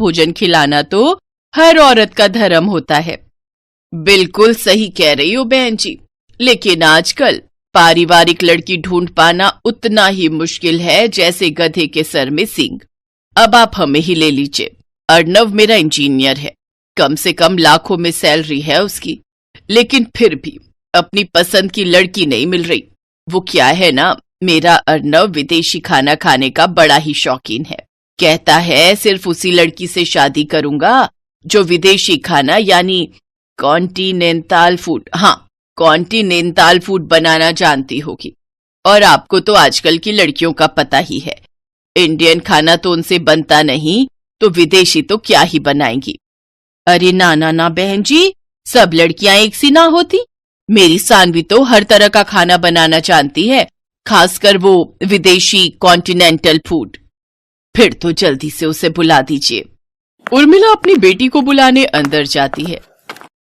भोजन खिलाना तो हर औरत का धर्म होता है। बिल्कुल सही कह रही हो बहन जी, लेकिन आजकल पारिवारिक लड़की ढूंढ पाना उतना ही मुश्किल है जैसे गधे के सर में सींग। अब आप हमें ही ले लीजिए। अर्णव मेरा इंजीनियर है, कम से कम लाखों में सैलरी है उसकी, लेकिन फिर भी अपनी पसंद की लड़की नहीं मिल रही। वो क्या है ना, मेरा अर्णव विदेशी खाना खाने का बड़ा ही शौकीन है। कहता है सिर्फ उसी लड़की से शादी करूंगा जो विदेशी खाना यानी कॉन्टिनेंटल फूड, हाँ कॉन्टिनेंटल फूड बनाना जानती होगी। और आपको तो आजकल की लड़कियों का पता ही है, इंडियन खाना तो उनसे बनता नहीं, तो विदेशी तो क्या ही बनाएंगी। अरे ना ना ना बहन जी, सब लड़कियां एक सी ना होती। मेरी सानवी तो हर तरह का खाना बनाना जानती है, खासकर वो विदेशी कॉन्टिनेंटल फूड। फिर तो जल्दी से उसे बुला दीजिए। उर्मिला अपनी बेटी को बुलाने अंदर जाती है।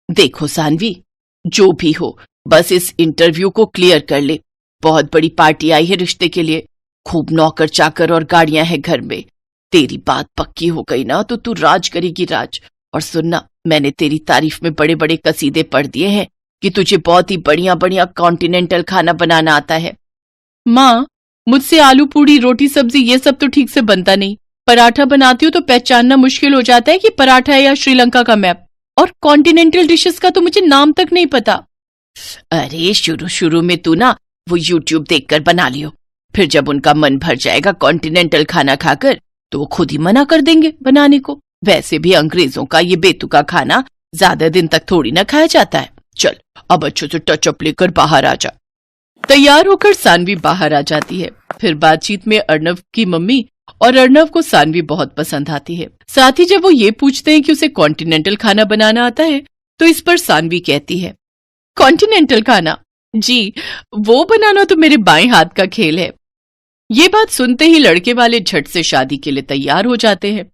देखो सानवी, जो भी हो बस इस इंटरव्यू को क्लियर कर ले। बहुत बड़ी पार्टी आई है रिश्ते के लिए, खूब नौकर चाकर और गाड़ियां हैं घर में। तेरी बात पक्की हो गई ना तो तू राज करेगी राज। और सुनना, मैंने तेरी तारीफ में बड़े बड़े कसीदे पढ़ दिए हैं कि तुझे बहुत ही बढ़िया बढ़िया कॉन्टिनेंटल खाना बनाना आता है। माँ, मुझसे आलू पूड़ी रोटी सब्जी ये सब तो ठीक से बनता नहीं। पराठा बनाती हूँ तो पहचानना मुश्किल हो जाता है कि पराठा है या श्रीलंका का मैप। और कॉन्टिनेंटल डिशेस का तो मुझे नाम तक नहीं पता। अरे शुरू शुरू में तू ना वो यूट्यूब देखकर बना लियो, फिर जब उनका मन भर जाएगा कॉन्टिनेंटल खाना खाकर तो वो खुद ही मना कर देंगे बनाने को। वैसे भी अंग्रेजों का ये बेतुका खाना ज्यादा दिन तक थोड़ी ना खाया जाता है। चल अब अच्छे से टचअप लेकर बाहर आ जा। तैयार होकर सानवी बाहर आ जाती है। फिर बातचीत में अर्णव की मम्मी और अर्णव को सानवी बहुत पसंद आती है। साथ ही जब वो ये पूछते हैं कि उसे कॉन्टिनेंटल खाना बनाना आता है तो इस पर सानवी कहती है, कॉन्टिनेंटल खाना जी, वो बनाना तो मेरे बाएं हाथ का खेल है। ये बात सुनते ही लड़के वाले झट से शादी के लिए तैयार हो जाते हैं।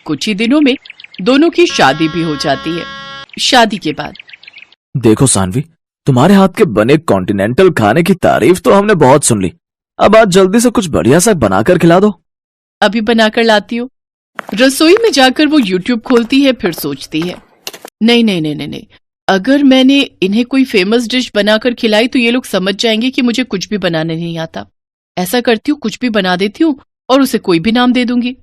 कुछ ही दिनों में दोनों की शादी भी हो जाती है। शादी के बाद देखो सानवी, तुम्हारे हाथ के बने कॉन्टिनेंटल खाने की तारीफ तो हमने बहुत सुन ली। अब आज जल्दी से कुछ बढ़िया सा बनाकर खिला दो। अभी बनाकर लाती हूँ। रसोई में जाकर वो यूट्यूब खोलती है, फिर सोचती है, नहीं नहीं नहीं नहीं नहीं, अगर मैंने इन्हें कोई फेमस डिश बनाकर खिलाई तो ये लोग समझ जाएंगे कि मुझे कुछ भी बनाने नहीं आता। ऐसा करती हूँ, कुछ भी बना देती हूँ और उसे कोई भी नाम दे दूंगी।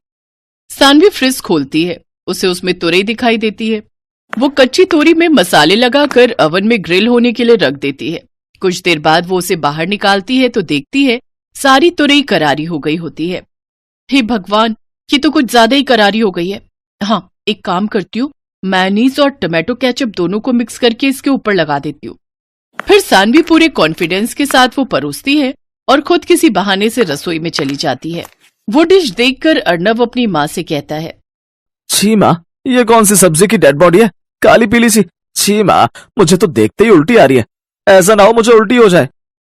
सानवी फ्रिज खोलती है, उसे उसमें तुरई दिखाई देती है। वो कच्ची तोरी में मसाले लगाकर अवन में ग्रिल होने के लिए रख देती है। कुछ देर बाद वो उसे बाहर निकालती है तो देखती है सारी तुरई करारी हो गई होती है। हे भगवान, ये तो कुछ ज्यादा ही करारी हो गई है। हाँ, एक काम करती हूँ, मेयोनीज और टमाटो केचप दोनों को मिक्स करके इसके ऊपर लगा देती हूँ। फिर सानवी पूरे कॉन्फिडेंस के साथ वो परोसती है और खुद किसी बहाने से रसोई में चली जाती है। वो डिश देखकर अर्णव अपनी माँ से कहता है, छी माँ, ये कौन सी सब्जी की डेड बॉडी है, काली पीली सी। छी माँ, मुझे तो देखते ही उल्टी आ रही है। ऐसा ना हो मुझे उल्टी हो जाए।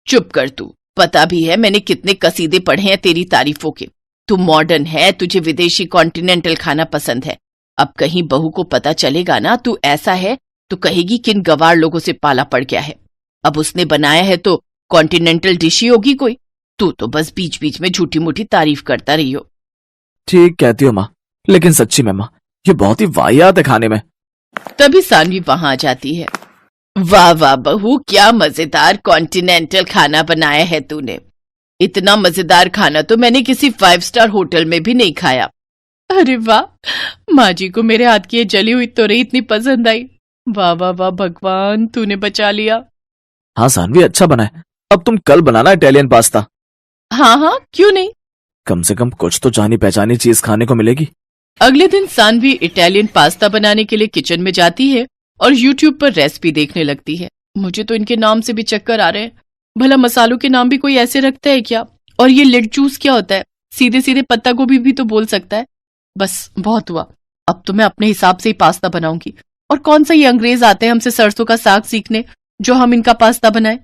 चुप कर तू, पता भी है मैंने कितने कसीदे पढ़े हैं तेरी तारीफों के। तू मॉडर्न है, तुझे विदेशी कॉन्टिनेंटल खाना पसंद है। अब कहीं बहू को पता चलेगा ना तू ऐसा है तो कहेगी किन गवार लोगों से पाला पड़ गया है। अब उसने बनाया है तो कॉन्टिनेंटल डिश ही होगी कोई। तू तो बस बीच बीच में झूठी मूठी तारीफ करता रही हो। ठीक कहती हो माँ, लेकिन सच्ची में माँ, ये बहुत ही वाहियात है खाने में। तभी सानवी वहां आ जाती है। वाह वाह बहू, क्या मजेदार कॉन्टिनेंटल खाना बनाया है तूने। इतना मजेदार खाना तो मैंने किसी 5 स्टार होटल में भी नहीं खाया। अरे वाह, माँ जी को मेरे हाथ की ये जली हुई तोरई इतनी पसंद आई। वाह वाह वाह भगवान, तूने बचा लिया। हाँ सानवी, अच्छा बना है। अब तुम कल बनाना इटालियन पास्ता। हाँ हाँ, क्यों नहीं। कम से कम कुछ तो जानी पहचानी चीज खाने को मिलेगी। अगले दिन सानवी इटालियन पास्ता बनाने के लिए किचन में जाती है और यूट्यूब पर रेसिपी देखने लगती है। मुझे तो इनके नाम से भी चक्कर आ रहे हैं। भला मसालों के नाम भी कोई ऐसे रखता है क्या? और ये लेट जूस क्या होता है? सीधे सीधे पत्ता गोभी भी तो बोल सकता है। बस बहुत हुआ, अब तो मैं अपने हिसाब से ही पास्ता बनाऊंगी। और कौन सा ये अंग्रेज आते हैं हमसे सरसों का साग सीखने जो हम इनका पास्ता बनाए।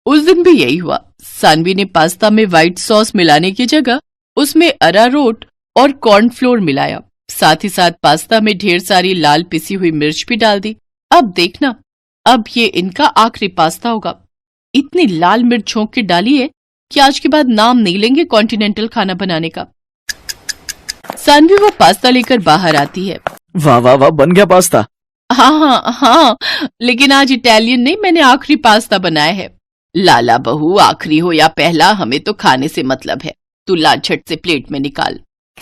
उस दिन भी यही हुआ। सानवी ने पास्ता में व्हाइट सॉस मिलाने की जगह उसमें अरारोट और कॉर्नफ्लोर मिलाया। साथ ही साथ पास्ता में ढेर सारी लाल पिसी हुई मिर्च भी डाल दी। अब देखना, अब ये इनका आखिरी पास्ता होगा। इतनी लाल मिर्च झोंक के डाली है कि आज के बाद नाम नहीं लेंगे कॉन्टिनेंटल खाना बनाने का। सानवी वो पास्ता लेकर बाहर आती है। वाह वाह वाह, बन गया पास्ता। हाँ हाँ हाँ, लेकिन आज इटालियन नहीं, मैंने आखिरी पास्ता बनाया है। लाला बहू, आखिरी हो या पहला, हमें तो खाने से मतलब है। तू ला झट से प्लेट में निकाल।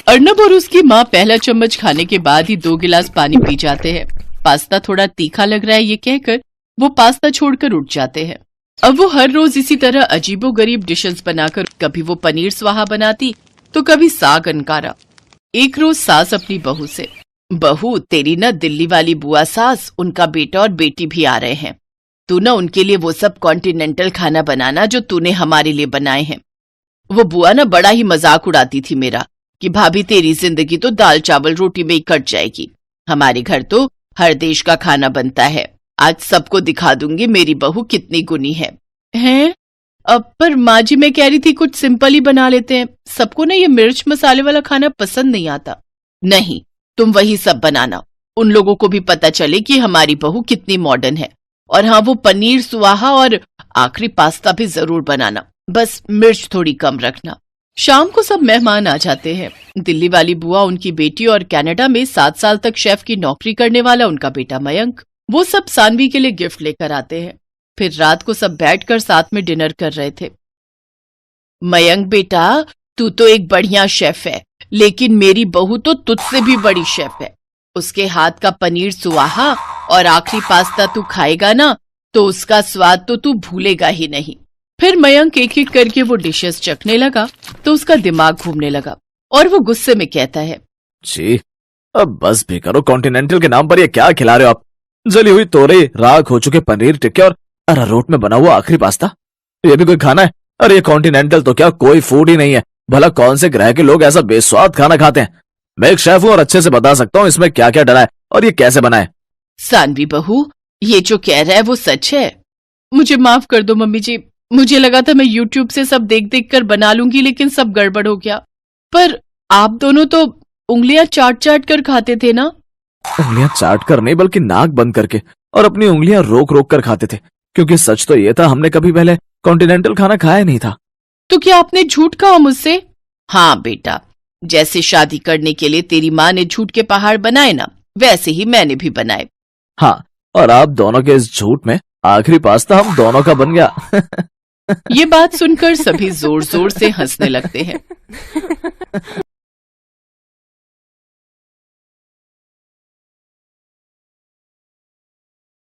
अर्नब और उसकी माँ पहला चम्मच खाने के बाद ही 2 गिलास पानी पी जाते हैं। पास्ता थोड़ा तीखा लग रहा है ये कहकर वो पास्ता छोड़कर उठ जाते हैं। अब वो हर रोज इसी तरह अजीबोगरीब डिशेस बनाकर, कभी वो पनीर स्वाहा बनाती तो कभी साग अनकारा। एक रोज सास अपनी बहू से, बहू तेरी ना दिल्ली वाली बुआ सास, उनका बेटा और बेटी भी आ रहे हैं, तू ना उनके लिए वो सब कॉन्टिनेंटल खाना बनाना जो तूने हमारे लिए बनाए हैं। वो बुआ ना बड़ा ही मजाक उड़ाती थी मेरा कि भाभी तेरी जिंदगी तो दाल चावल रोटी में ही कट जाएगी, हमारे घर तो हर देश का खाना बनता है, आज सबको दिखा दूंगी मेरी बहू कितनी गुनी है। हैं? अब पर माँ जी, मैं कह रही थी कुछ सिंपल ही बना लेते हैं, सबको ना ये मिर्च मसाले वाला खाना पसंद नहीं आता। नहीं, तुम वही सब बनाना, उन लोगों को भी पता चले कि हमारी बहू कितनी मॉडर्न है। और हाँ, वो पनीर सुहाहा और आखिरी पास्ता भी जरूर बनाना, बस मिर्च थोड़ी कम रखना। शाम को सब मेहमान आ जाते हैं। दिल्ली वाली बुआ, उनकी बेटी और कनाडा में 7 साल तक शेफ की नौकरी करने वाला उनका बेटा मयंक, वो सब सानवी के लिए गिफ्ट लेकर आते हैं। फिर रात को सब बैठकर साथ में डिनर कर रहे थे। मयंक बेटा, तू तो एक बढ़िया शेफ है, लेकिन मेरी बहू तो तुझसे भी बड़ी शेफ है। उसके हाथ का पनीर सुहाहा और आखिरी पास्ता तू खाएगा ना तो उसका स्वाद तो तू भूलेगा ही नहीं। फिर मयंक एक एक करके वो डिशेस चखने लगा तो उसका दिमाग घूमने लगा और वो गुस्से में कहता है, जी अब बस भी करो, कॉन्टिनेंटल के नाम पर ये क्या खिला रहे हो आप? जली हुई तोरई, राख हो चुके पनीर टिक्के और अरारोट में बना हुआ आखिरी पास्ता, ये भी कोई खाना है? अरे ये कॉन्टिनेंटल तो क्या कोई फूड ही नहीं है। भला कौन से ग्रह के लोग ऐसा बेस्वाद खाना खाते हैं? मैं एक शेफ हूँ और अच्छे से बता सकता हूँ इसमें क्या क्या डला है और ये कैसे बना है। सानवी बहू, ये जो कह रहा है वो सच है। मुझे माफ कर दो मम्मी जी, मुझे लगा था मैं यूट्यूब से सब देख देख कर बना लूंगी, लेकिन सब गड़बड़ हो गया। पर आप दोनों तो उंगलियां चाट चाट कर खाते थे ना? उंगलियां चाट कर नहीं, बल्कि नाक बंद करके और अपनी उंगलियां रोक रोक कर खाते थे, क्योंकि सच तो ये था हमने कभी पहले कॉन्टिनेंटल खाना खाया नहीं था। तो क्या आपने झूठ कहा मुझसे? हाँ बेटा, जैसे शादी करने के लिए तेरी माँ ने झूठ के पहाड़ बनाए ना, वैसे ही मैंने भी बनाए। हाँ, और आप दोनों के इस झूठ में आखिरी पास्ता हम दोनों का बन गया। ये बात सुनकर सभी जोर जोर से हंसने लगते हैं।